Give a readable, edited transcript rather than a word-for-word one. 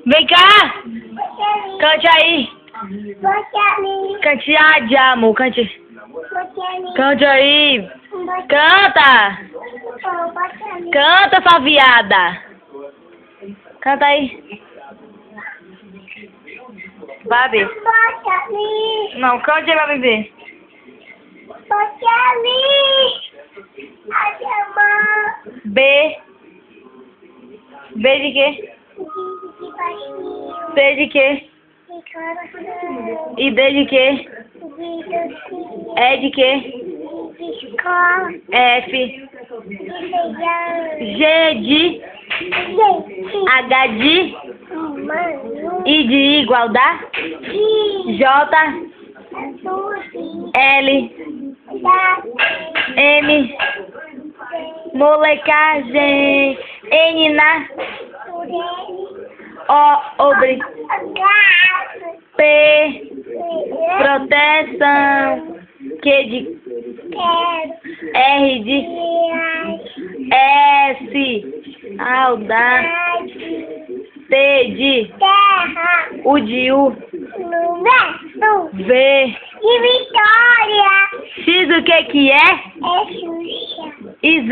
Vem cá! Cante aí! Cante de amor, cante. Cante aí! Canta! Canta, sua viada! Canta aí! Vai, bebê. Não, cante aí pra bebê. B. B de quê? C de quê? E D de quê? E de quê? F. G de H de I de igualdade. J L M molecagem. N na O obre P proteção. Q de R de S saudade. T de U de U. V De Vitória! X o que é? É Xuxa! E Z